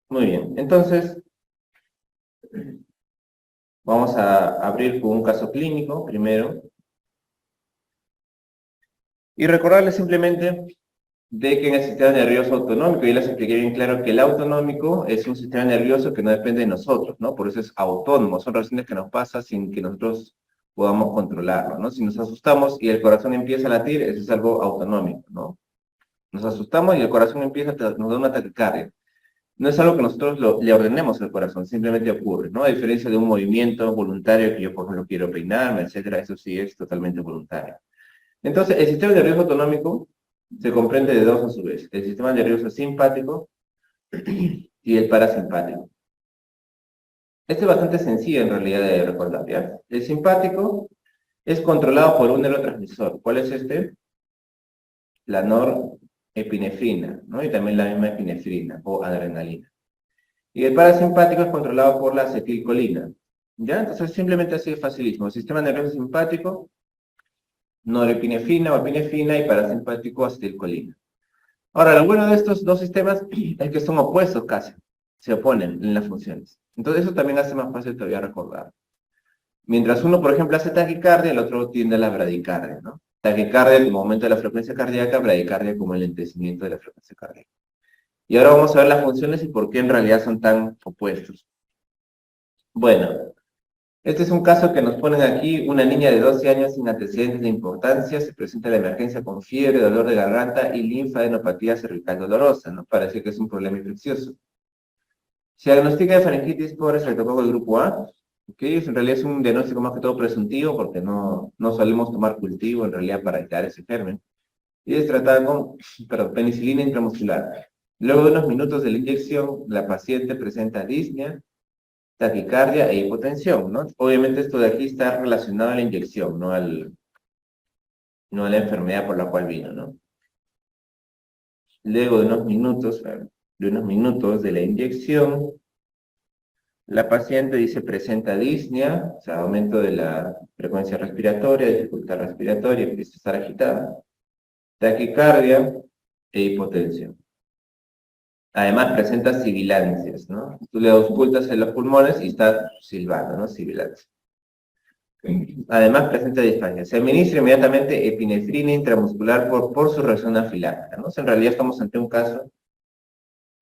Muy bien, entonces vamos a abrir con un caso clínico primero y recordarles simplemente de que en el sistema nervioso autonómico, ya les expliqué bien claro que el autonómico es un sistema nervioso que no depende de nosotros, ¿no? Por eso es autónomo, son reacciones que nos pasan sin que nosotros podamos controlarlo, ¿no? Si nos asustamos y el corazón empieza a latir, eso es algo autonómico, ¿no? Nos asustamos y el corazón nos da una taquicardia. No es algo que nosotros le ordenemos al corazón, simplemente ocurre, ¿no? A diferencia de un movimiento voluntario que yo, por ejemplo, quiero peinarme, etcétera, eso sí es totalmente voluntario. Entonces, el sistema nervioso autonómico se comprende de dos a su vez, el sistema nervioso simpático y el parasimpático. Este es bastante sencillo en realidad de recordar, ¿ya? El simpático es controlado por un neurotransmisor. ¿Cuál es este? La norepinefrina, ¿no? Y también la misma epinefrina o adrenalina. Y el parasimpático es controlado por la acetilcolina. ¿Ya? Entonces simplemente así de facilísimo. Sistema nervioso simpático, norepinefrina o epinefrina y parasimpático acetilcolina. Ahora, lo bueno de estos dos sistemas es que son opuestos casi. Se oponen en las funciones. Entonces eso también hace más fácil todavía recordar. Mientras uno, por ejemplo, hace taquicardia, el otro tiende a la bradicardia, ¿no? Taquicardia como aumento de la frecuencia cardíaca, bradicardia como el lentecimiento de la frecuencia cardíaca. Y ahora vamos a ver las funciones y por qué en realidad son tan opuestos. Bueno, este es un caso que nos ponen aquí, una niña de 12 años sin antecedentes de importancia, se presenta la emergencia con fiebre, dolor de garganta y linfadenopatía cervical dolorosa, ¿no? Parece que es un problema infeccioso. Se diagnostica de faringitis por estreptococo del grupo A, ¿ok? En realidad es un diagnóstico más que todo presuntivo porque no solemos tomar cultivo en realidad para evitar ese germen. Y es tratada con, penicilina intramuscular. Luego de unos minutos de la inyección, la paciente presenta disnea, taquicardia e hipotensión, ¿no? Obviamente esto de aquí está relacionado a la inyección, no a la enfermedad por la cual vino, ¿no? Luego de unos minutos de la inyección, la paciente dice presenta disnea, o sea, aumento de la frecuencia respiratoria, dificultad respiratoria, empieza a estar agitada, taquicardia e hipotensión. Además presenta sibilancias, ¿no? Tú le auscultas en los pulmones y está silbando, ¿no? Sibilancias. Además presenta disfagia. Se administra inmediatamente epinefrina intramuscular por su reacción anafiláctica, ¿no? O sea, en realidad estamos ante un caso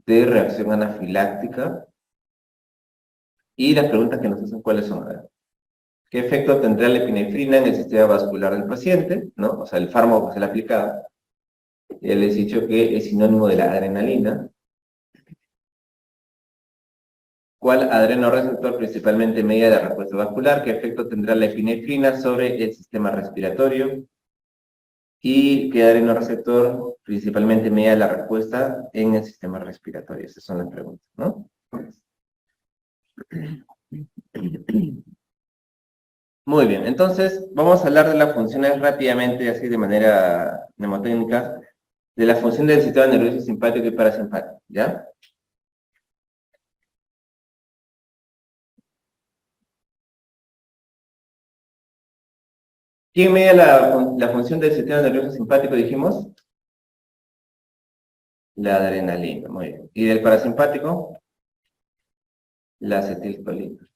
de reacción anafiláctica y las preguntas que nos hacen cuáles son. A ver, ¿qué efecto tendrá la epinefrina en el sistema vascular del paciente? ¿No? O sea, el fármaco que se le aplicaba. Ya les he dicho que es sinónimo de la adrenalina. ¿Cuál adrenoreceptor principalmente media la respuesta vascular? ¿Qué efecto tendrá la epinefrina sobre el sistema respiratorio? ¿Y qué adrenoreceptor principalmente media la respuesta en el sistema respiratorio? Esas son las preguntas, ¿no? Muy bien, entonces vamos a hablar de las funciones rápidamente, así de manera mnemotécnica, de la función del sistema nervioso simpático y parasimpático, ¿ya? ¿Quién media la función del sistema nervioso simpático, dijimos? La adrenalina, muy bien. ¿Y del parasimpático? La acetilcolina.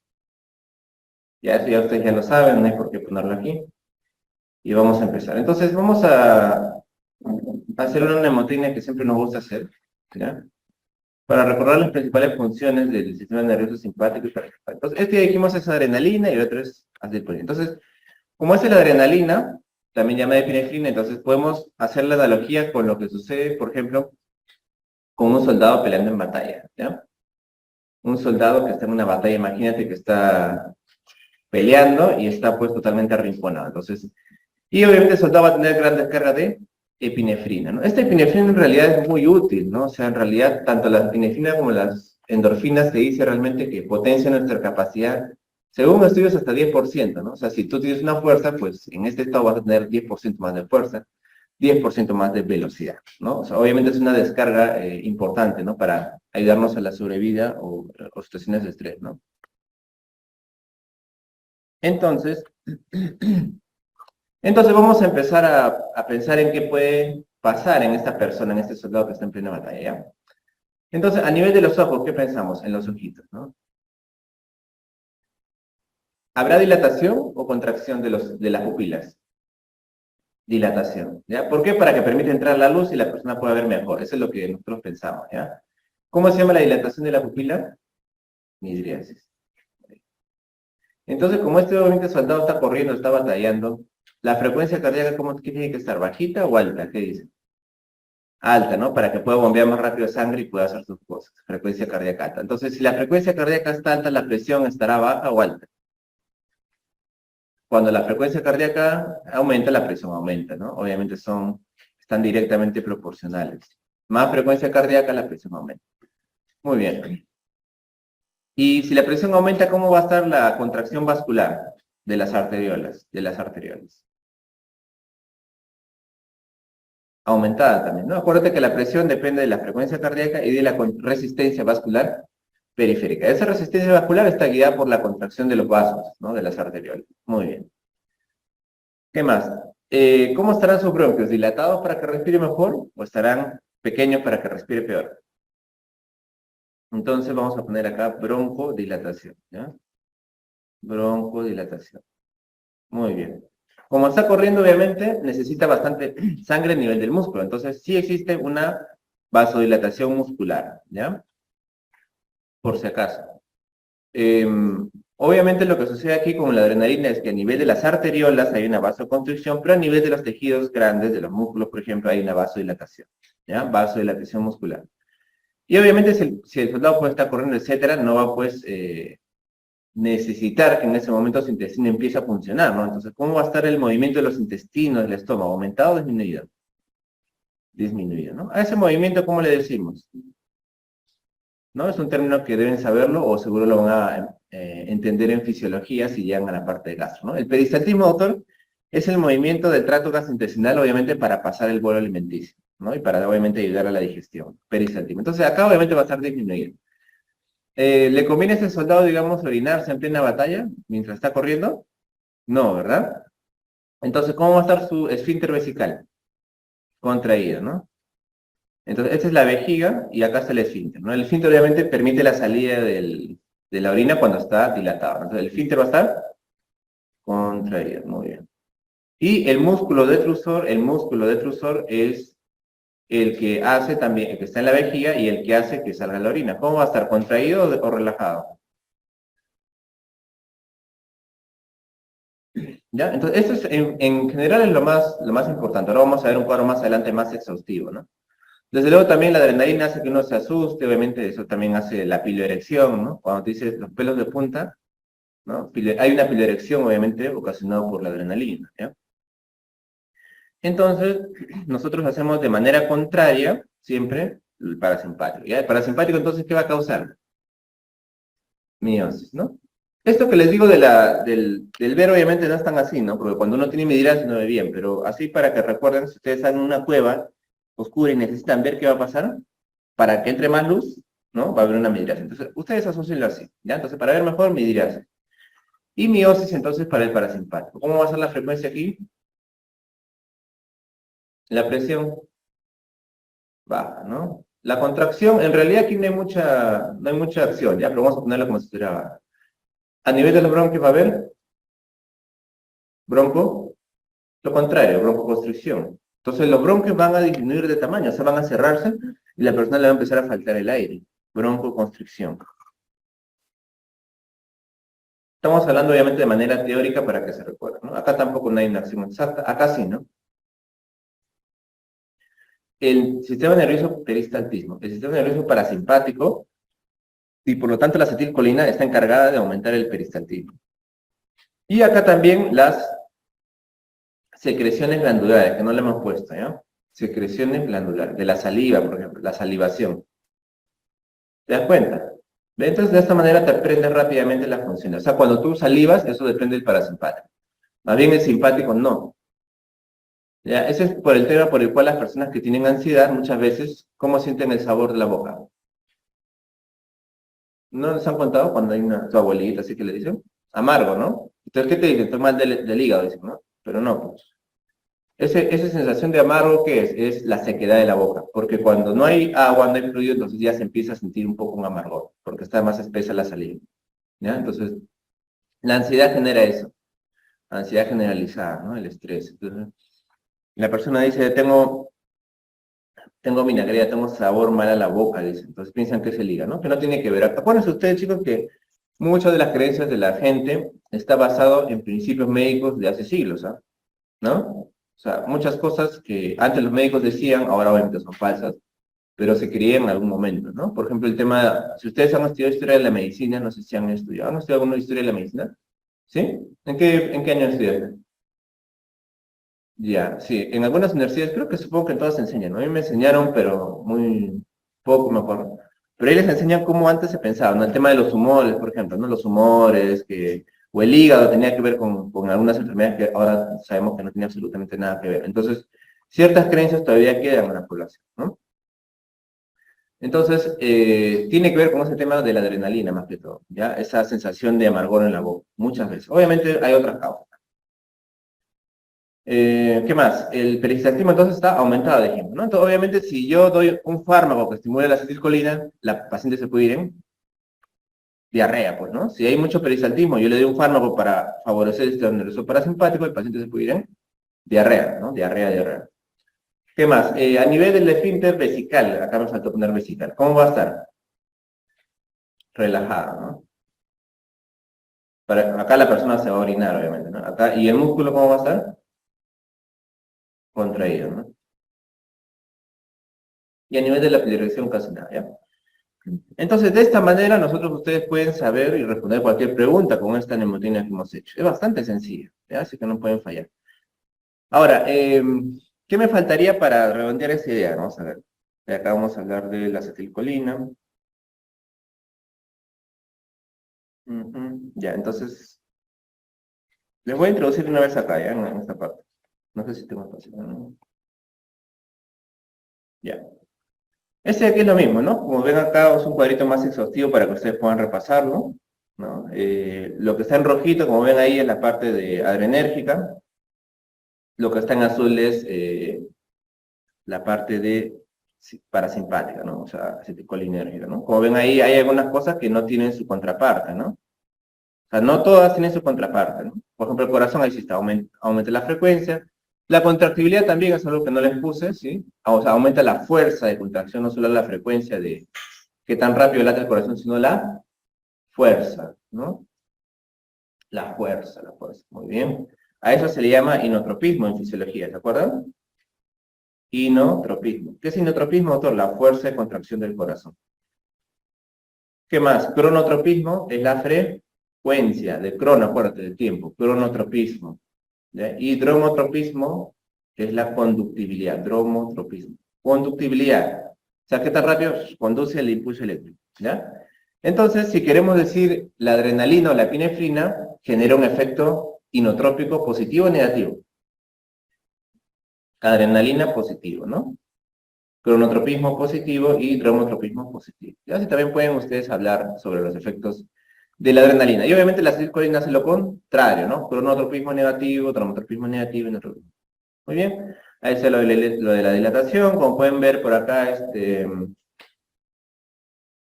Ya eso ya ustedes ya lo saben, no hay por qué ponerlo aquí. Y vamos a empezar. Entonces vamos a hacer una mnemotécnica que siempre nos gusta hacer, ¿ya? Para recordar las principales funciones del sistema nervioso simpático y parasimpático. Entonces, este que dijimos es adrenalina y el otro es acetilcolina. Entonces, como es la adrenalina, también llamada epinefrina, entonces podemos hacer la analogía con lo que sucede, por ejemplo, con un soldado peleando en batalla, ¿ya? Un soldado que está en una batalla, imagínate que está peleando y está pues totalmente arrinconado. Entonces, y obviamente el soldado va a tener gran descarga de epinefrina, ¿no? Esta epinefrina en realidad es muy útil, ¿no? O sea, en realidad, tanto la epinefrina como las endorfinas se dice realmente que potencia nuestra capacidad, según estudios, hasta 10%, ¿no? O sea, si tú tienes una fuerza, pues en este estado vas a tener 10% más de fuerza, 10% más de velocidad, ¿no? O sea, obviamente es una descarga importante, ¿no? Para ayudarnos a la sobrevida o situaciones de estrés, ¿no? Entonces, entonces vamos a empezar a pensar en qué puede pasar en esta persona, en este soldado que está en plena batalla, ¿ya? Entonces, a nivel de los ojos, ¿qué pensamos? En los ojitos, ¿no? ¿Habrá dilatación o contracción de las pupilas? Dilatación, ¿ya? ¿Por qué? Para que permita entrar la luz y la persona pueda ver mejor. Eso es lo que nosotros pensamos, ¿ya? ¿Cómo se llama la dilatación de la pupila? Midriasis. Entonces, como este obviamente soldado está corriendo, está batallando, la frecuencia cardíaca, ¿cómo qué tiene que estar? ¿Bajita o alta? ¿Qué dice? Alta, ¿no? Para que pueda bombear más rápido sangre y pueda hacer sus cosas. Frecuencia cardíaca alta. Entonces, si la frecuencia cardíaca está alta, ¿la presión estará baja o alta? Cuando la frecuencia cardíaca aumenta, la presión aumenta, ¿no? Obviamente están directamente proporcionales. Más frecuencia cardíaca, la presión aumenta. Muy bien. Y si la presión aumenta, ¿cómo va a estar la contracción vascular de las arteriolas? Aumentada también, ¿no? Acuérdate que la presión depende de la frecuencia cardíaca y de la resistencia vascular periférica. Esa resistencia vascular está guiada por la contracción de los vasos, ¿no? De las arteriolas. Muy bien. ¿Qué más? ¿Cómo estarán sus bronquios? ¿Dilatados para que respire mejor o estarán pequeños para que respire peor? Entonces vamos a poner acá broncodilatación, ¿ya? Broncodilatación. Muy bien. Como está corriendo, obviamente, necesita bastante sangre a nivel del músculo. Entonces, sí existe una vasodilatación muscular, ¿ya? Por si acaso. Obviamente lo que sucede aquí con la adrenalina es que a nivel de las arteriolas hay una vasoconstricción, pero a nivel de los tejidos grandes, de los músculos, por ejemplo, hay una vasodilatación, ¿ya? Vasodilatación muscular. Y obviamente si el soldado puede estar corriendo, etcétera, no va pues necesitar que en ese momento su intestino empiece a funcionar, ¿no? Entonces, ¿cómo va a estar el movimiento de los intestinos, del estómago? ¿Aumentado o disminuido? Disminuido, ¿no? A ese movimiento, ¿cómo le decimos? ¿No? Es un término que deben saberlo o seguro lo van a entender en fisiología si llegan a la parte de gastro, ¿no? El peristaltismo, doctor, es el movimiento del tracto gastrointestinal, obviamente, para pasar el bolo alimenticio, ¿no? Y para, obviamente, ayudar a la digestión. Peristaltismo. Entonces, acá, obviamente, va a estar disminuido. ¿Le conviene a ese soldado, digamos, orinarse en plena batalla mientras está corriendo? No, ¿verdad? Entonces, ¿cómo va a estar su esfínter vesical? Contraído, ¿no? Entonces, esta es la vejiga y acá está el esfínter, ¿no? El esfínter obviamente permite la salida de la orina cuando está dilatado, ¿no? Entonces, el esfínter va a estar contraído, muy bien. Y el músculo detrusor es el que hace también, el que está en la vejiga y el que hace que salga la orina. ¿Cómo va a estar? ¿Contraído o relajado? ¿Ya? Entonces, esto es, en general es lo más importante. Ahora vamos a ver un cuadro más adelante más exhaustivo, ¿no? Desde luego también la adrenalina hace que uno se asuste, obviamente eso también hace la piloerección, ¿no? Cuando te dices los pelos de punta, ¿no? Hay una piloerección obviamente ocasionada por la adrenalina, ¿ya? Entonces, nosotros hacemos de manera contraria siempre el parasimpático, ¿ya? El parasimpático entonces, ¿qué va a causar? Miosis, ¿no? Esto que les digo del ver obviamente no es tan así, ¿no? Porque cuando uno tiene midriasis no ve bien, pero así para que recuerden, si ustedes están en una cueva oscura y necesitan ver qué va a pasar, para que entre más luz, ¿no? Va a haber una midriasis. Entonces, ustedes asocienlo así, ¿ya? Entonces, para ver mejor, midriasis. Y miosis, entonces, para el parasimpático. ¿Cómo va a ser la frecuencia aquí? La presión baja, ¿no? La contracción, en realidad aquí no hay mucha acción, ¿ya? Pero vamos a ponerlo como si estuviera baja. A nivel de los bronquios va a haber bronco, lo contrario, broncoconstricción. Entonces, los bronquios van a disminuir de tamaño, o sea, van a cerrarse y la persona le va a empezar a faltar el aire. Broncoconstricción. Estamos hablando obviamente de manera teórica para que se recuerde, ¿no? Acá tampoco no hay una acción exacta, acá sí, ¿no? El sistema nervioso peristaltismo, el sistema nervioso parasimpático, y por lo tanto la acetilcolina está encargada de aumentar el peristaltismo. Y acá también las secreciones glandulares, que no le hemos puesto, ¿ya? Secreciones glandulares, de la saliva, por ejemplo, la salivación. ¿Te das cuenta? Entonces, de esta manera te aprendes rápidamente las funciones. O sea, cuando tú salivas, eso depende del parasimpático. Más bien el simpático no. ¿Ya? Ese es por el tema por el cual las personas que tienen ansiedad, muchas veces, ¿cómo sienten el sabor de la boca? ¿No les han contado cuando hay su abuelita así que le dicen? Amargo, ¿no? Entonces, ¿qué te dicen? Estoy mal del hígado, dicen, ¿no? Pero no, pues. Esa sensación de amargo, ¿qué es? Es la sequedad de la boca, porque cuando no hay agua, no hay fluido, entonces ya se empieza a sentir un poco un amargor, porque está más espesa la saliva, ¿ya? Entonces, la ansiedad genera eso, ansiedad generalizada, ¿no? El estrés. Entonces, la persona dice, tengo vinagre, tengo sabor mal a la boca, dice. Entonces piensan que es el hígado, ¿no? Que no tiene que ver. Acuérdense ustedes, chicos, que muchas de las creencias de la gente está basado en principios médicos de hace siglos, ¿ah? ¿No? O sea, muchas cosas que antes los médicos decían, ahora obviamente son falsas, pero se creían en algún momento, ¿no? Por ejemplo, el tema, si ustedes han estudiado historia de la medicina, no sé si han estudiado, ¿han estudiado alguna historia de la medicina? ¿Sí? ¿En qué año estudiaste? Ya, sí, en algunas universidades, creo que supongo que en todas se enseñan, ¿no? A mí me enseñaron, pero muy poco me acuerdo. Pero ahí les enseñan cómo antes se pensaba, ¿no? El tema de los humores, por ejemplo, ¿no? Los humores, o el hígado tenía que ver con algunas enfermedades que ahora sabemos que no tiene absolutamente nada que ver. Entonces, ciertas creencias todavía quedan en la población, ¿no? Entonces, tiene que ver con ese tema de la adrenalina, más que todo, ¿ya? Esa sensación de amargor en la boca, muchas veces. Obviamente hay otras causas. ¿Qué más? El peristaltismo entonces está aumentado, dijimos, ¿no? Entonces, obviamente, si yo doy un fármaco que estimule la acetilcolina, la paciente se puede ir en diarrea, pues, ¿no? Si hay mucho peristaltismo, yo le doy un fármaco para favorecer el sistema nervioso parasimpático, el paciente se puede ir en diarrea, ¿no? Diarrea, diarrea. ¿Qué más? A nivel del esfínter vesical, acá me faltó poner vesical, ¿cómo va a estar? Relajado, ¿no? Acá la persona se va a orinar, obviamente, ¿no? Acá, ¿y el músculo cómo va a estar? Contraído, ¿no? Y a nivel de la dirección casi nada, ¿ya? Entonces, de esta manera, ustedes pueden saber y responder cualquier pregunta con esta mnemotécnica que hemos hecho. Es bastante sencilla, ¿ya? Así que no pueden fallar. Ahora, ¿qué me faltaría para redondear esa idea? Vamos a ver. De acá vamos a hablar de la acetilcolina. Ya, entonces, les voy a introducir una vez acá, ¿ya? En esta parte. No sé si tengo espacio, ¿no? Ya. Este de aquí es lo mismo, ¿no? Como ven acá, es un cuadrito más exhaustivo para que ustedes puedan repasarlo, ¿no? Lo que está en rojito, como ven ahí, es la parte de adrenérgica. Lo que está en azul es la parte de parasimpática, ¿no? O sea, acetilcolinérgica, ¿no? Como ven ahí, hay algunas cosas que no tienen su contraparte, ¿no? O sea, no todas tienen su contraparte, ¿no? Por ejemplo, el corazón ahí sí está, aumenta la frecuencia. La contractibilidad también es algo que no les puse, ¿sí? O sea, aumenta la fuerza de contracción, no solo la frecuencia de qué tan rápido late el corazón, sino la fuerza, ¿no? La fuerza, muy bien. A eso se le llama inotropismo en fisiología, ¿se acuerdan? Inotropismo. ¿Qué es inotropismo, doctor? La fuerza de contracción del corazón. ¿Qué más? Cronotropismo es la frecuencia de crono, acuérdate, del tiempo. Cronotropismo. ¿Ya? Y dromotropismo es la conductibilidad. Dromotropismo. Conductibilidad. O sea, ¿qué tan rápido conduce el impulso eléctrico? ¿Ya? Entonces, si queremos decir la adrenalina o la epinefrina, genera un efecto inotrópico positivo o negativo. Adrenalina positivo, ¿no? Cronotropismo positivo y dromotropismo positivo. Y así también pueden ustedes hablar sobre los efectos de la adrenalina. Y obviamente la acetilcolina hace lo contrario, ¿no? Cronotropismo negativo, dromotropismo negativo y inotropismo. Muy bien. Ahí está lo de la dilatación. Como pueden ver por acá,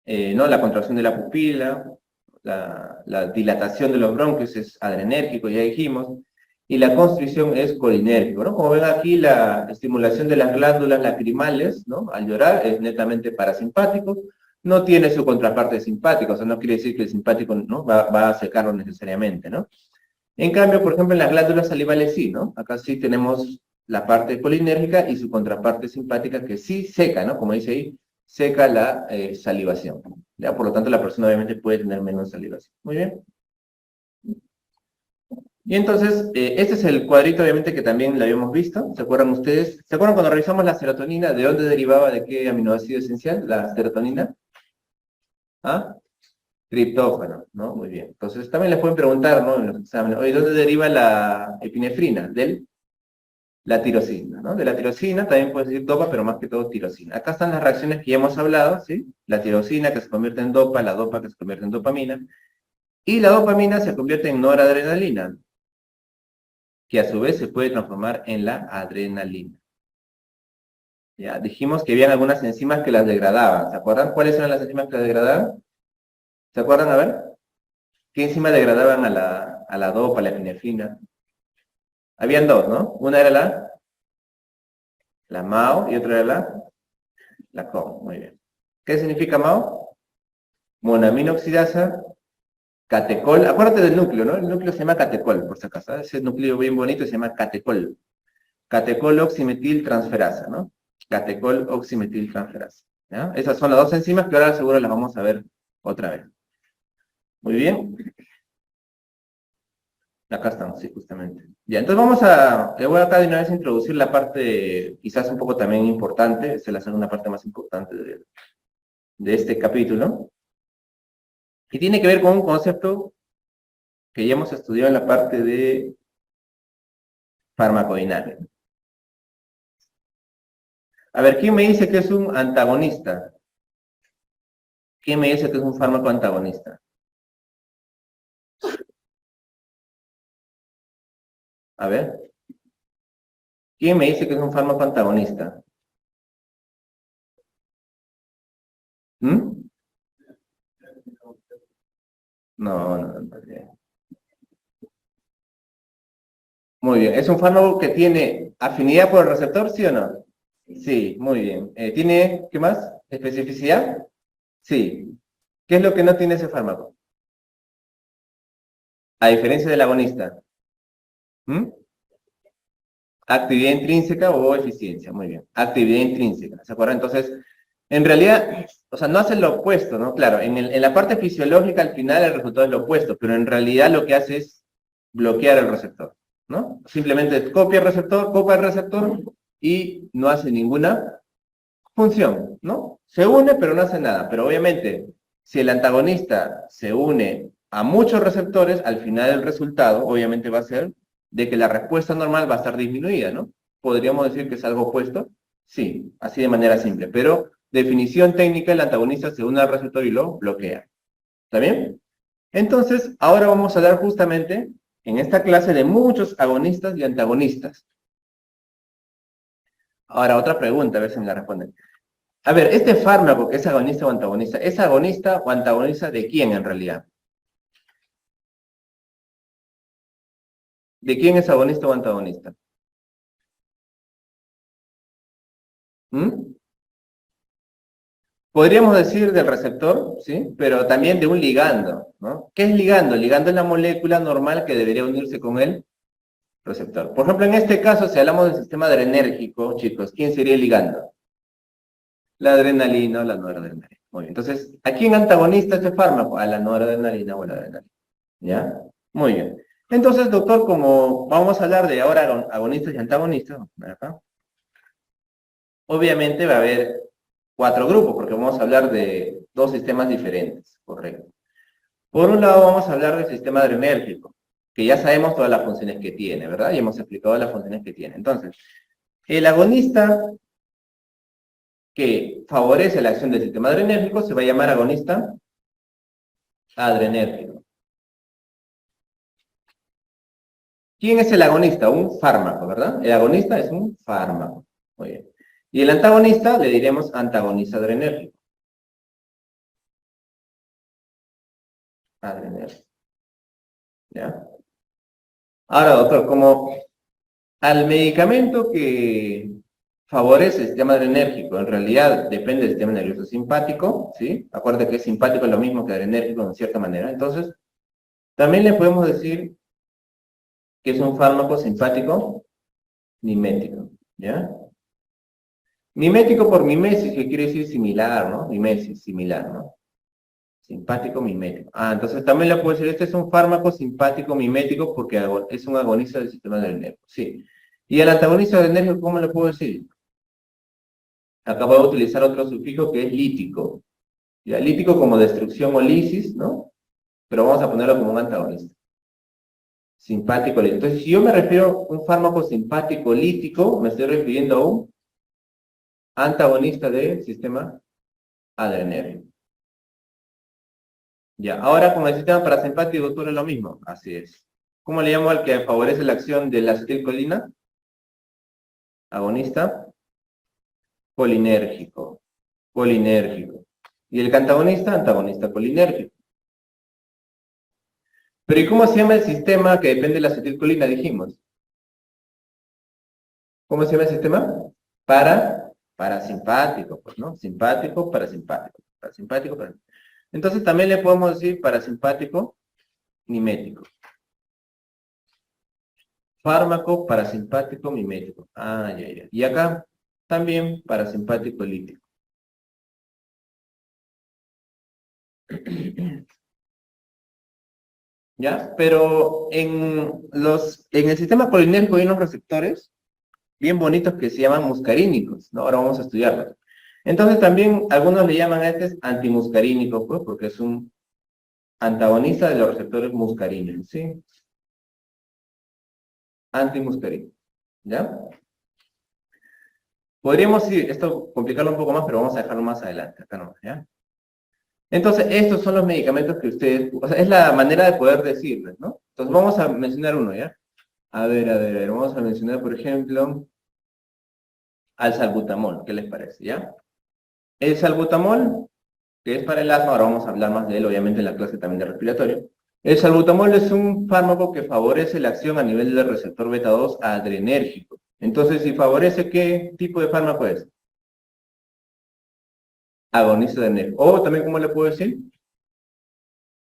¿no? La contracción de la pupila, la dilatación de los bronquios es adrenérgico, ya dijimos, y la constricción es colinérgico, ¿no? Como ven aquí, la estimulación de las glándulas lacrimales, ¿no? Al llorar es netamente parasimpático, no tiene su contraparte simpática, o sea, no quiere decir que el simpático, ¿no? Va a secarlo necesariamente, ¿no? En cambio, por ejemplo, en las glándulas salivales sí, ¿no? Acá sí tenemos la parte colinérgica y su contraparte simpática que sí seca, ¿no? Como dice ahí, seca la salivación. ¿Ya? Por lo tanto, la persona obviamente puede tener menos salivación. Muy bien. Y entonces, este es el cuadrito obviamente que también lo habíamos visto. ¿Se acuerdan ustedes? ¿Se acuerdan cuando revisamos la serotonina? ¿De dónde derivaba de qué aminoácido esencial la serotonina? ¿Ah? Triptófano, ¿no? Muy bien. Entonces, también les pueden preguntar, ¿no? En los exámenes, oye, ¿dónde deriva la epinefrina? La tirosina, ¿no? De la tirosina también puedes decir dopa, pero más que todo tirosina. Acá están las reacciones que ya hemos hablado, ¿sí? La tirosina que se convierte en dopa, la dopa que se convierte en dopamina, y la dopamina se convierte en noradrenalina. que a su vez se puede transformar en la adrenalina. Ya, dijimos que habían algunas enzimas que las degradaban. ¿Se acuerdan cuáles eran las enzimas que las degradaban? ¿Se acuerdan? A ver. ¿Qué enzimas degradaban a la dopa, a la epinefrina? Habían dos, ¿no? Una era la MAO y otra era la COM. Muy bien. ¿Qué significa MAO? Monamina oxidasa, catecol. Acuérdate del núcleo, ¿no? El núcleo se llama catecol, por si acaso. Ese núcleo bien bonito se llama catecol. Catecol oximetiltransferasa, ¿no? Catecol oximetiltransferasa. ¿Ya? Esas son las dos enzimas que ahora seguro las vamos a ver otra vez. Muy bien. Acá estamos, sí, justamente. Ya, entonces le voy acá de una vez a introducir la parte quizás un poco también importante, esta es la segunda parte más importante de este capítulo, y tiene que ver con un concepto que ya hemos estudiado en la parte de farmacodinámica. A ver, ¿quién me dice que es un antagonista? ¿Quién me dice que es un fármaco antagonista? A ver, ¿quién me dice que es un fármaco antagonista? ¿Mm? No, no, no. Muy bien. ¿Es un fármaco que tiene afinidad por el receptor, sí o no? Sí, muy bien. ¿Tiene, qué más? ¿Especificidad? Sí. ¿Qué es lo que no tiene ese fármaco? A diferencia del agonista. ¿Mm? Actividad intrínseca o eficiencia. Muy bien. Actividad intrínseca. ¿Se acuerdan? Entonces, en realidad, o sea, no hace lo opuesto, ¿no? Claro, en la parte fisiológica al final el resultado es lo opuesto, pero en realidad lo que hace es bloquear el receptor, ¿no? Simplemente copia el receptor y no hace ninguna función, ¿no? Se une, pero no hace nada. Pero obviamente, si el antagonista se une a muchos receptores, al final el resultado, obviamente, va a ser de que la respuesta normal va a estar disminuida, ¿no? ¿Podríamos decir que es algo opuesto? Sí, así de manera simple. Pero, definición técnica, el antagonista se une al receptor y lo bloquea. ¿Está bien? Entonces, ahora vamos a hablar justamente en esta clase de muchos agonistas y antagonistas. Ahora, otra pregunta, a ver si me la responden. A ver, este fármaco que es agonista o antagonista de quién en realidad? ¿De quién es agonista o antagonista? ¿Mm? Podríamos decir del receptor, ¿sí? Pero también de un ligando, ¿no? ¿Qué es ligando? Ligando es la molécula normal que debería unirse con el receptor. Por ejemplo, en este caso, si hablamos del sistema adrenérgico, chicos, ¿quién sería el ligando? La adrenalina o la noradrenalina. Muy bien. Entonces, ¿a quién antagoniza este fármaco? A la noradrenalina o la adrenalina. ¿Ya? Muy bien. Entonces, doctor, como vamos a hablar de ahora agonistas y antagonistas, acá, obviamente va a haber 4 grupos, porque vamos a hablar de 2 sistemas diferentes, correcto. Por un lado, vamos a hablar del sistema adrenérgico, que ya sabemos todas las funciones que tiene, ¿verdad? Y hemos explicado las funciones que tiene. Entonces, el agonista que favorece la acción del sistema adrenérgico se va a llamar agonista adrenérgico. ¿Quién es el agonista? Un fármaco, ¿verdad? El agonista es un fármaco. Muy bien. Y el antagonista le diremos antagonista adrenérgico. Adrenérgico. ¿Ya? Ahora, doctor, como al medicamento que favorece el sistema adrenérgico, en realidad depende del sistema nervioso simpático, ¿sí? Acuérdate que simpático es lo mismo que adrenérgico en cierta manera. Entonces, también le podemos decir que es un fármaco simpático mimético, ¿ya? Mimético por mimesis, que quiere decir similar, ¿no? Mimesis, similar, ¿no? Simpático mimético. Ah, entonces también le puedo decir, este es un fármaco simpático mimético porque es un agonista del sistema adrenérgico. Sí. Y el antagonista adrenérgico, ¿cómo le puedo decir? Acá voy a utilizar otro sufijo que es lítico. Ya, lítico como destrucción o lisis, ¿no? Pero vamos a ponerlo como un antagonista. Simpático lítico. Entonces, si yo me refiero a un fármaco simpático lítico, me estoy refiriendo a un antagonista del sistema adrenérgico. Ya, ahora con el sistema parasimpático ocurre lo mismo. Así es. ¿Cómo le llamo al que favorece la acción de la acetilcolina? Agonista colinérgico. Colinérgico. Y el antagonista, antagonista colinérgico. Pero ¿y cómo se llama el sistema que depende de la acetilcolina, dijimos? ¿Cómo se llama el sistema? Parasimpático, pues, ¿no? Simpático, parasimpático. Parasimpático, parasimpático. Entonces también le podemos decir parasimpático mimético. Fármaco parasimpático mimético. Ah, ya, ya. Y acá también parasimpático lítico. ¿Ya? Pero en el sistema colinérgico hay unos receptores bien bonitos que se llaman muscarínicos, ¿no? Ahora vamos a estudiarlos. Entonces también algunos le llaman a este antimuscarínico, pues, porque es un antagonista de los receptores muscarínicos, ¿sí? Antimuscarínico, ¿ya? Podríamos, sí, esto complicarlo un poco más, pero vamos a dejarlo más adelante, acá nomás, ¿ya? Entonces, estos son los medicamentos que ustedes, o sea, es la manera de poder decirles, ¿no? Entonces, vamos a mencionar uno, ¿ya? A ver, vamos a mencionar, por ejemplo, al salbutamol, ¿qué les parece, ya? El salbutamol, que es para el asma, ahora vamos a hablar más de él, obviamente, en la clase también de respiratorio. El salbutamol es un fármaco que favorece la acción a nivel del receptor beta 2 adrenérgico. Entonces, si favorece, ¿qué tipo de fármaco es? Agonista adrenérgico. O también, ¿cómo le puedo decir?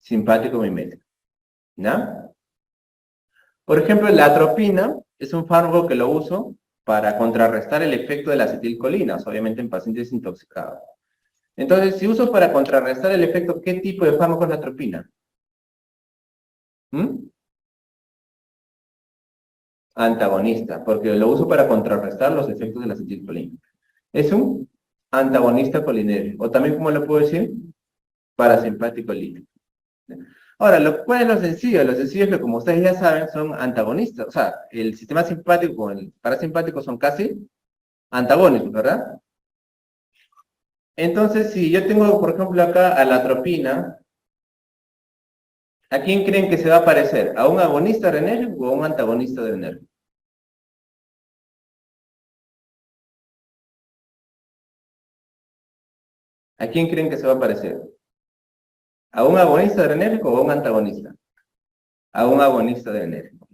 Simpático mimético. ¿Ya? Por ejemplo, la atropina es un fármaco que lo uso para contrarrestar el efecto de la acetilcolina, obviamente en pacientes intoxicados. Entonces, si uso para contrarrestar el efecto, ¿qué tipo de fármaco es la atropina? ¿Mm? Antagonista, porque lo uso para contrarrestar los efectos de la acetilcolina. Es un antagonista colinérgico, o también, ¿cómo lo puedo decir? Parasimpático lítico. Ahora, ¿cuál es lo sencillo? Lo sencillo es que, como ustedes ya saben, son antagonistas. O sea, el sistema simpático con el parasimpático son casi antagónicos, ¿verdad? Entonces, si yo tengo, por ejemplo, acá a la atropina, ¿a quién creen que se va a parecer? ¿A un agonista adrenérgico o a un antagonista adrenérgico? ¿A quién creen que se va a parecer? ¿A un agonista adrenérgico o a un antagonista? A un agonista adrenérgico.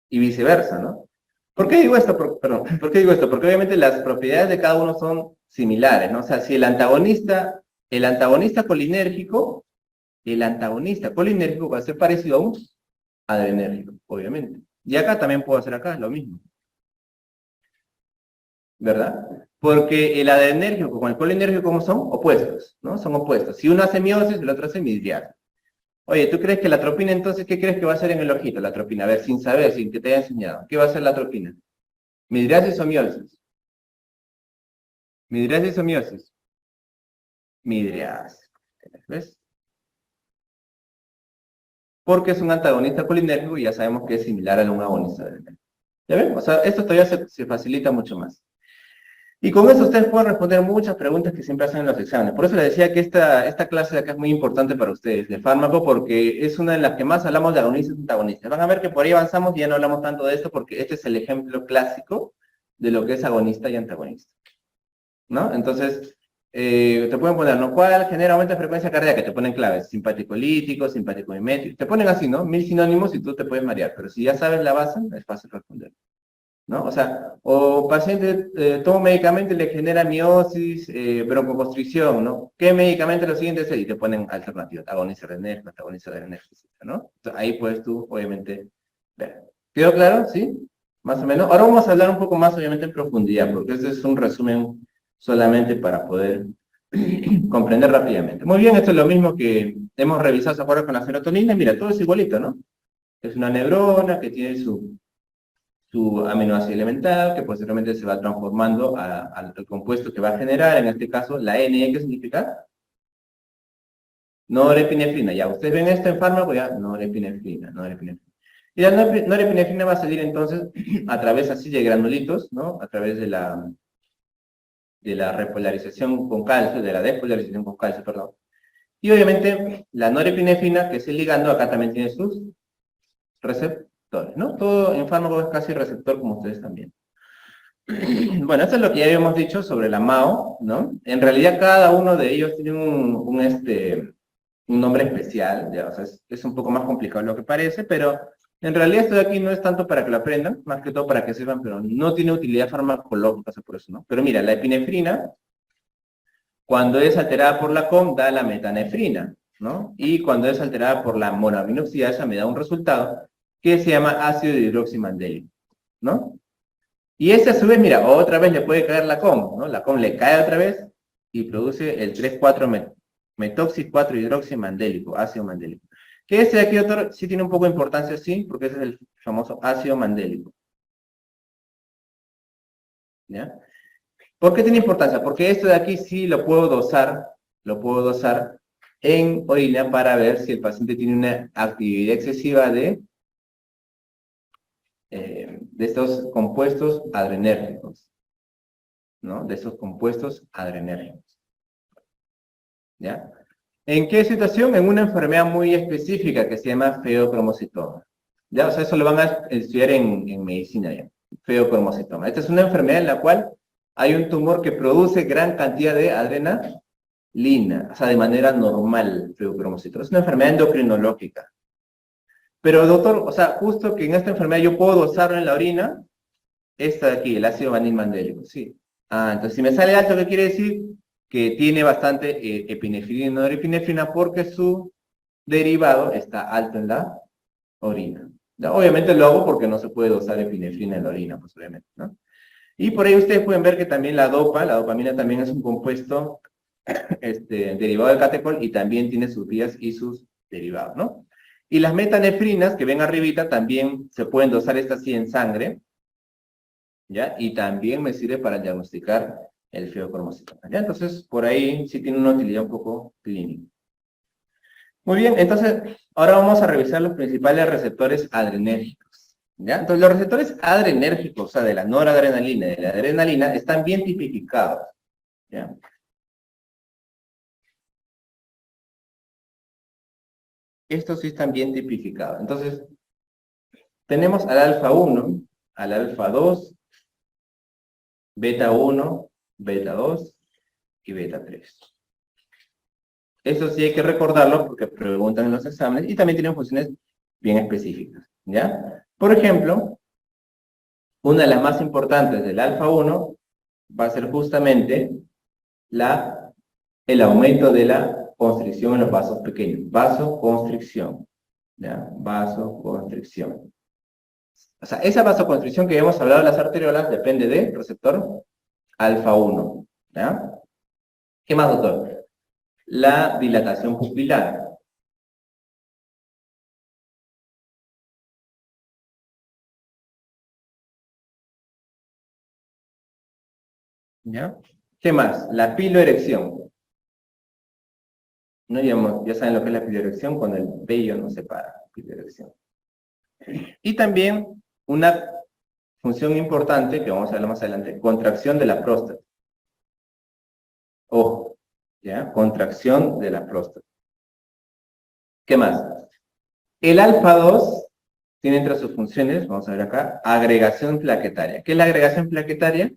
Y viceversa, ¿no? ¿Por qué digo esto? Perdón, ¿por qué digo esto? Porque obviamente las propiedades de cada uno son similares, ¿no? O sea, si el antagonista colinérgico va a ser parecido a un adrenérgico, obviamente. Y acá también puedo hacer acá lo mismo, ¿verdad? Porque el adrenérgico con el colinérgico, ¿cómo son? Opuestos, ¿no? Son opuestos. Si uno hace meiosis, el otro hace midriasis. Oye, ¿tú crees que la atropina entonces, qué crees que va a hacer en el ojito la atropina? A ver, sin saber, sin que te haya enseñado. ¿Qué va a hacer la atropina? ¿Midriasis o meiosis? ¿Midriasis o meiosis? Midriasis. ¿Ves? Porque es un antagonista colinérgico y ya sabemos que es similar a un agonista adrenérgico. ¿Ya ven? O sea, esto todavía se facilita mucho más. Y con eso ustedes pueden responder muchas preguntas que siempre hacen en los exámenes. Por eso les decía que esta clase de acá es muy importante para ustedes, de fármaco, porque es una de las que más hablamos de agonistas y antagonistas. Van a ver que por ahí avanzamos y ya no hablamos tanto de esto, porque este es el ejemplo clásico de lo que es agonista y antagonista, ¿no? Entonces, te pueden poner, ¿no? ¿Cuál genera aumento de frecuencia cardíaca? Te ponen claves, simpático lítico, simpático mimético. Te ponen así, ¿no? 1000 sinónimos y tú te puedes marear, pero si ya sabes la base, es fácil responder. ¿No? O sea, o paciente toma un medicamento y le genera miosis, broncoconstricción, ¿no? ¿Qué medicamento lo siguiente es? Y te ponen alternativas, agonista adrenérgico, antagonista adrenérgico, ¿no? Entonces, ahí puedes tú, obviamente, ver. ¿Quedó claro? ¿Sí? Más o menos. Ahora vamos a hablar un poco más, obviamente, en profundidad, porque este es un resumen solamente para poder comprender rápidamente. Muy bien, esto es lo mismo que hemos revisado ahora con la serotonina. Mira, todo es igualito, ¿no? Es una neurona que tiene su aminoácido elemental, que posteriormente se va transformando al compuesto que va a generar, en este caso, la N, ¿qué significa? Norepinefrina. Ya, ustedes ven esto en fármaco, ya, norepinefrina. Y la norepinefrina va a salir entonces a través así de granulitos, ¿no? A través de la repolarización con calcio, de la despolarización con calcio, perdón. Y obviamente la norepinefrina, que es el ligando, acá también tiene sus receptores, ¿no? Todo en fármaco es casi receptor, como ustedes también. Bueno, esto es lo que ya habíamos dicho sobre la MAO, ¿no? En realidad cada uno de ellos tiene un nombre especial, ya, o sea, es un poco más complicado de lo que parece, pero en realidad esto de aquí no es tanto para que lo aprendan, más que todo para que sepan, pero no tiene utilidad farmacológica, o sea, por eso, ¿no? Pero mira, la epinefrina, cuando es alterada por la COM, da la metanefrina, ¿no? Y cuando es alterada por la monoaminoxidasa, me da un resultado que se llama ácido hidroximandélico, ¿no? Y ese a su vez, mira, otra vez le puede caer la COM, ¿no? La COM le cae otra vez y produce el 3,4 metoxi 4 hidroximandélico, ácido mandélico. Que ese de aquí, doctor, sí tiene un poco de importancia, sí, porque ese es el famoso ácido mandélico. ¿Ya? ¿Por qué tiene importancia? Porque esto de aquí sí lo puedo dosar en orina para ver si el paciente tiene una actividad excesiva de estos compuestos adrenérgicos, ¿no? De estos compuestos adrenérgicos. ¿Ya? ¿En qué situación? En una enfermedad muy específica que se llama feocromocitoma. ¿Ya? O sea, eso lo van a estudiar en medicina ya. Feocromocitoma. Esta es una enfermedad en la cual hay un tumor que produce gran cantidad de adrenalina, o sea, de manera normal, feocromocitoma. Es una enfermedad endocrinológica. Pero, doctor, o sea, justo que en esta enfermedad yo puedo dosarlo en la orina, esta de aquí, el ácido vanilmandélico, sí. Ah, entonces si me sale alto, ¿qué quiere decir? Que tiene bastante epinefrina y norepinefrina porque su derivado está alto en la orina. ¿Ya? Obviamente lo hago porque no se puede dosar epinefrina en la orina, pues obviamente, ¿no? Y por ahí ustedes pueden ver que también la dopamina también es un compuesto derivado del catecol y también tiene sus vías y sus derivados, ¿no? Y las metanefrinas que ven arribita también se pueden dosar estas así en sangre, ¿ya? Y también me sirve para diagnosticar el feocromocitoma, ¿ya? Entonces, por ahí sí tiene una utilidad un poco clínica. Muy bien, entonces, ahora vamos a revisar los principales receptores adrenérgicos, ¿ya? Entonces, los receptores adrenérgicos, o sea, de la noradrenalina y de la adrenalina, están bien tipificados, ¿ya? Estos sí están bien tipificados. Entonces, tenemos al alfa 1, al alfa 2, beta 1, beta 2 y beta 3. Eso sí hay que recordarlo porque preguntan en los exámenes y también tienen funciones bien específicas, ¿ya? Por ejemplo, una de las más importantes del alfa 1 va a ser justamente el aumento de la constricción en los vasos pequeños. Vasoconstricción, ¿ya? Vasoconstricción. O sea, esa vasoconstricción que hemos hablado de las arteriolas depende del receptor alfa 1, ¿ya? ¿Qué más, doctor? La dilatación pupilar. ¿Ya? ¿Qué más? La piloerección. ¿No? Ya saben lo que es la piloerección cuando el vello no se para. Piloerección. Y también una función importante, que vamos a ver más adelante, contracción de la próstata. Ojo, ¿ya? Contracción de la próstata. ¿Qué más? El alfa 2 tiene entre sus funciones, vamos a ver acá, agregación plaquetaria. ¿Qué es la agregación plaquetaria?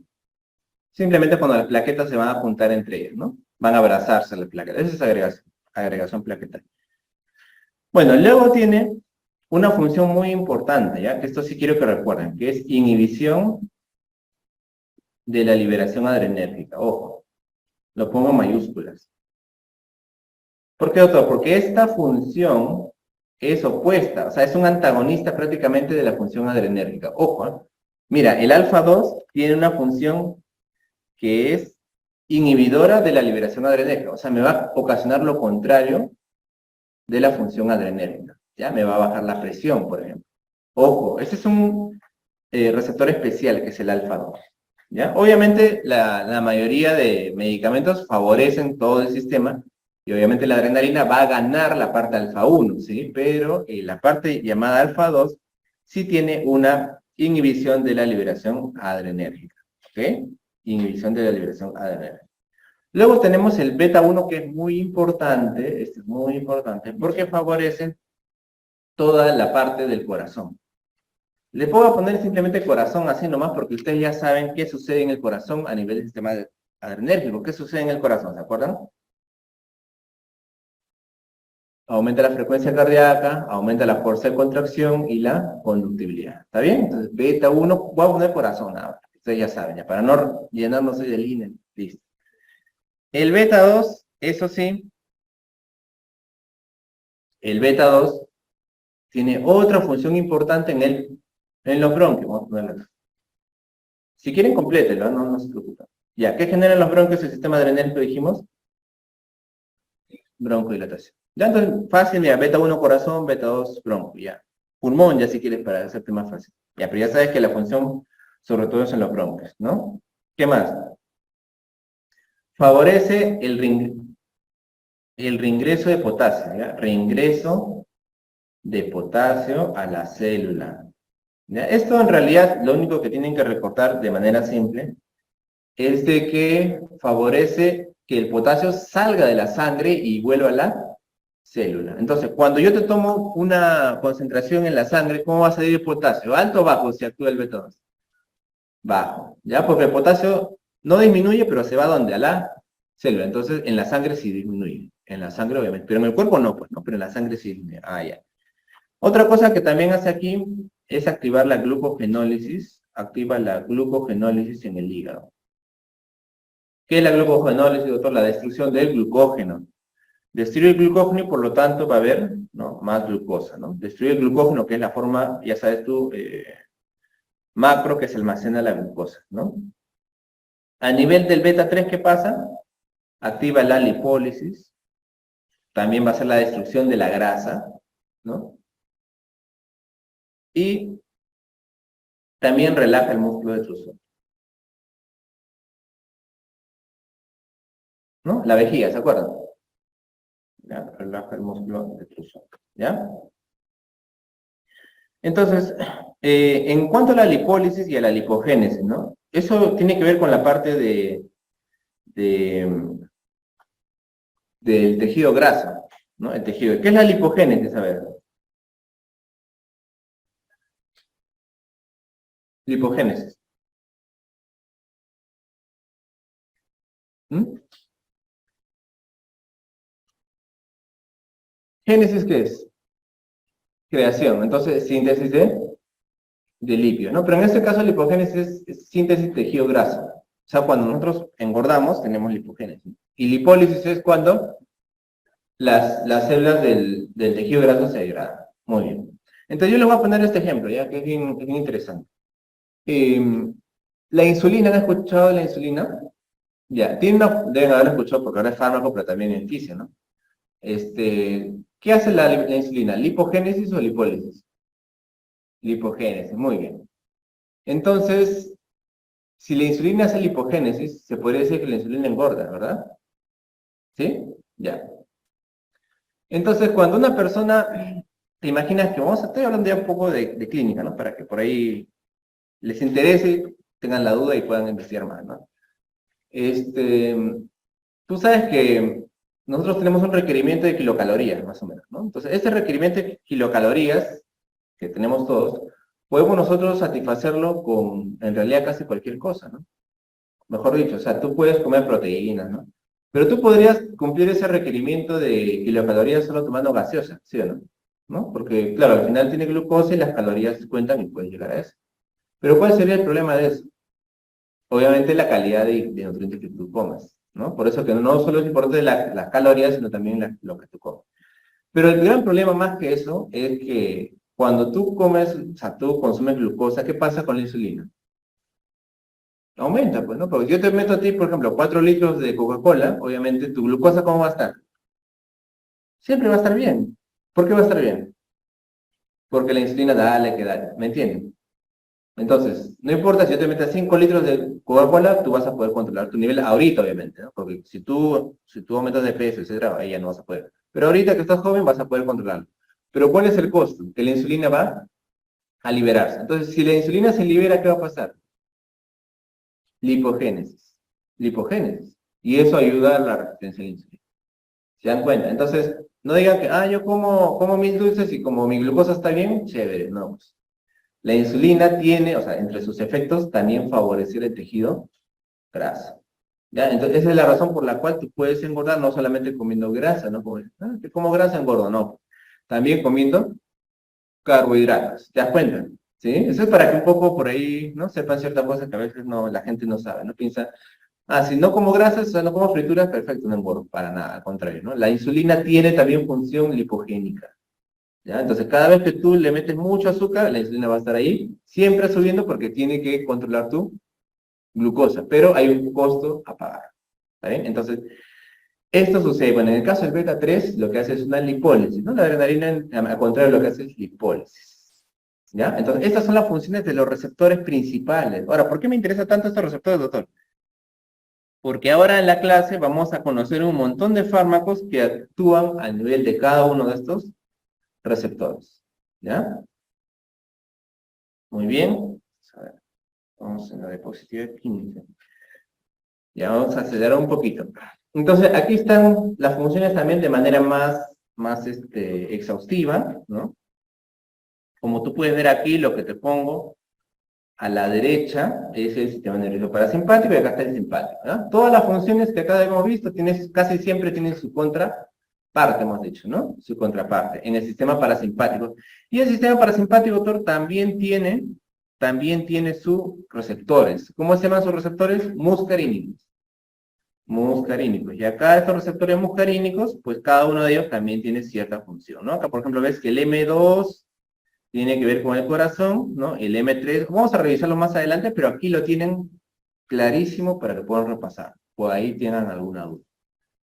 Simplemente cuando las plaquetas se van a juntar entre ellas, ¿no? Van a abrazarse las plaquetas. Esa es agregación plaquetaria. Bueno, luego tiene una función muy importante, ¿ya? Que esto sí quiero que recuerden, que es inhibición de la liberación adrenérgica. Ojo, lo pongo en mayúsculas. ¿Por qué, doctor? Porque esta función es opuesta, o sea, es un antagonista prácticamente de la función adrenérgica. Ojo, ¿eh? Mira, el alfa 2 tiene una función que es inhibidora de la liberación adrenérgica, o sea, me va a ocasionar lo contrario de la función adrenérgica, ¿ya? Me va a bajar la presión, por ejemplo. Ojo, este es un receptor especial que es el alfa 2, ¿ya? Obviamente, la mayoría de medicamentos favorecen todo el sistema, y obviamente la adrenalina va a ganar la parte alfa 1, ¿sí? Pero la parte llamada alfa 2 sí tiene una inhibición de la liberación adrenérgica, ¿ok? Inhibición de la liberación adrenérgica. Luego tenemos el beta 1 que es muy importante, este es muy importante, porque favorece toda la parte del corazón. Le puedo poner simplemente corazón así nomás porque ustedes ya saben qué sucede en el corazón a nivel del sistema adrenérgico. ¿Qué sucede en el corazón? ¿Se acuerdan? Aumenta la frecuencia cardíaca, aumenta la fuerza de contracción y la conductibilidad. ¿Está bien? Entonces, beta 1, voy a poner corazón ahora. Ustedes ya saben, ya, para no llenarnos de línea. Listo. El beta 2, eso sí, el beta 2 tiene otra función importante en los bronquios. Vamos a ponerlo acá. Si quieren, complétenlo, no se preocupen. Ya, ¿qué generan los bronquios? El sistema adrenérgico, dijimos. Broncodilatación. Ya, entonces, fácil, mira, beta 1 corazón, beta 2 bronco, ya. Pulmón, ya si quieres, para hacerte más fácil. Ya, pero ya sabes que la función, sobre todo, es en los bronquios, ¿no? ¿Qué más? Favorece el reingreso de potasio, ¿ya? Reingreso de potasio a la célula. ¿Ya? Esto, en realidad, lo único que tienen que recordar de manera simple es de que favorece que el potasio salga de la sangre y vuelva a la célula. Entonces, cuando yo te tomo una concentración en la sangre, ¿cómo va a salir el potasio? ¿Alto o bajo si actúa el beta 2? Bajo, ¿ya? Porque el potasio no disminuye, pero se va ¿a dónde? A la célula. Entonces, en la sangre sí disminuye. En la sangre, obviamente. Pero en el cuerpo no, pues, ¿no? Pero en la sangre sí disminuye. Ah, ya. Otra cosa que también hace aquí es activar la glucogenólisis. Activa la glucogenólisis en el hígado. ¿Qué es la glucogenólisis, doctor? La destrucción del glucógeno. Destruye el glucógeno y por lo tanto va a haber, ¿no?, más glucosa, ¿no? Destruye el glucógeno, que es la forma, ya sabes tú, macro, que se almacena la glucosa, ¿no? A nivel del beta 3, ¿qué pasa? Activa la lipólisis. También va a ser la destrucción de la grasa, ¿no? Y también relaja el músculo detrusor, ¿no? La vejiga, ¿se acuerdan? ¿Ya? Relaja el músculo detrusor, ¿ya? Entonces, en cuanto a la lipólisis y a la lipogénesis, ¿no? Eso tiene que ver con la parte del tejido graso, ¿no? El tejido. ¿Qué es la lipogénesis? A ver. Lipogénesis. ¿Mm? ¿Génesis qué es? Creación. Entonces, síntesis de lípidos, ¿no? Pero en este caso, lipogénesis es síntesis de tejido graso. O sea, cuando nosotros engordamos, tenemos lipogénesis. Y lipólisis es cuando las células del tejido graso se degradan. Muy bien. Entonces, yo les voy a poner este ejemplo, ya que es bien interesante. La insulina, ¿han escuchado de la insulina? Ya, deben haber escuchado porque ahora es fármaco, pero también beneficia, ¿no? ¿Qué hace la insulina? ¿Lipogénesis o lipólisis? Lipogénesis, muy bien. Entonces, si la insulina hace lipogénesis, se podría decir que la insulina engorda, ¿verdad? ¿Sí? Ya. Entonces, cuando una persona, te imaginas que estoy hablando ya un poco de clínica, ¿no? Para que por ahí les interese, tengan la duda y puedan investigar más, ¿no? Tú sabes que nosotros tenemos un requerimiento de kilocalorías, más o menos, ¿no? Entonces, ese requerimiento de kilocalorías que tenemos todos, podemos nosotros satisfacerlo con, en realidad, casi cualquier cosa, ¿no? Mejor dicho, o sea, tú puedes comer proteínas, ¿no? Pero tú podrías cumplir ese requerimiento de kilocalorías solo tomando gaseosa, ¿sí o no? ¿No? Porque, claro, al final tiene glucosa y las calorías cuentan y puedes llegar a eso. Pero ¿cuál sería el problema de eso? Obviamente la calidad de nutrientes que tú comas, ¿no? Por eso que no solo es importante las calorías, sino también lo que tú comes. Pero el gran problema más que eso es que cuando tú comes, o sea, tú consumes glucosa, ¿qué pasa con la insulina? Aumenta, pues, ¿no? Porque yo te meto a ti, por ejemplo, 4 litros de Coca-Cola, obviamente tu glucosa, ¿cómo va a estar? Siempre va a estar bien. ¿Por qué va a estar bien? Porque la insulina dale que dale, ¿me entienden? Entonces, no importa si yo te metes 5 litros de Coca-Cola, tú vas a poder controlar tu nivel ahorita, obviamente, ¿no? Porque si tú aumentas de peso, etcétera, ahí ya no vas a poder. Pero ahorita que estás joven, vas a poder controlarlo. Pero ¿cuál es el costo? Que la insulina va a liberarse. Entonces, si la insulina se libera, ¿qué va a pasar? Lipogénesis. Lipogénesis. Y eso ayuda a la resistencia a la insulina. ¿Se dan cuenta? Entonces, No digan que, yo como mis dulces y como mi glucosa está bien, chévere, no. Pues. La insulina tiene, o sea, entre sus efectos, también favorecer el tejido graso. ¿Ya? Entonces, esa es la razón por la cual tú puedes engordar no solamente comiendo grasa, ¿no? Que como grasa engordo, no. También comiendo carbohidratos, ¿te das cuenta? ¿Sí? Eso es para que un poco por ahí, ¿no? Sepan ciertas cosas que a veces no, la gente no sabe, ¿no? Piensa, si no como grasas, o sea, no como frituras, perfecto, no engordo, para nada, al contrario, ¿no? La insulina tiene también función lipogénica, ¿ya? Entonces, cada vez que tú le metes mucho azúcar, la insulina va a estar ahí, siempre subiendo porque tiene que controlar tu glucosa, pero hay un costo a pagar, ¿está bien? Entonces, esto sucede, bueno, en el caso del beta 3, lo que hace es una lipólisis, ¿no? La adrenalina, al contrario, lo que hace es lipólisis, ¿ya? Entonces, estas son las funciones de los receptores principales. Ahora, ¿por qué me interesa tanto estos receptores, doctor? Porque ahora en la clase vamos a conocer un montón de fármacos que actúan a nivel de cada uno de estos receptores, ¿ya? Muy bien. A ver, vamos en la diapositiva 15. Ya vamos a acelerar un poquito. Entonces, aquí están las funciones también de manera más exhaustiva, ¿no? Como tú puedes ver aquí, lo que te pongo a la derecha es el sistema nervioso parasimpático y acá está el simpático, ¿no? Todas las funciones que acá hemos visto casi siempre tienen su contraparte, hemos dicho, ¿no? Su contraparte en el sistema parasimpático. Y el sistema parasimpático, doctor, también tiene sus receptores. ¿Cómo se llaman sus receptores? Muscarínicos. Muscarínicos. Y acá estos receptores muscarínicos, pues cada uno de ellos también tiene cierta función, ¿no? Acá, por ejemplo, ves que el M2 tiene que ver con el corazón, ¿no? El M3, vamos a revisarlo más adelante, pero aquí lo tienen clarísimo para que puedan repasar. Por ahí tengan alguna duda.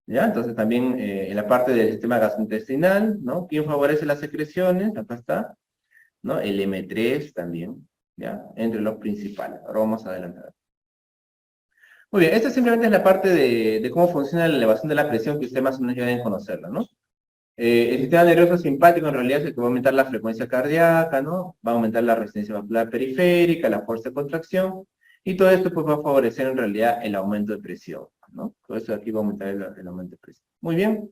¿Ya? Entonces también en la parte del sistema gastrointestinal, ¿no? ¿Quién favorece las secreciones? Acá está, ¿no? El M3 también, ¿ya? Entre los principales. Ahora vamos a adelantar. Muy bien, esta simplemente es la parte de cómo funciona la elevación de la presión que ustedes más o menos ya deben conocerla, ¿no? El sistema nervioso simpático en realidad es el que va a aumentar la frecuencia cardíaca, ¿no? Va a aumentar la resistencia vascular periférica, la fuerza de contracción, y todo esto pues va a favorecer en realidad el aumento de presión, ¿no? Todo esto de aquí va a aumentar el aumento de presión. Muy bien.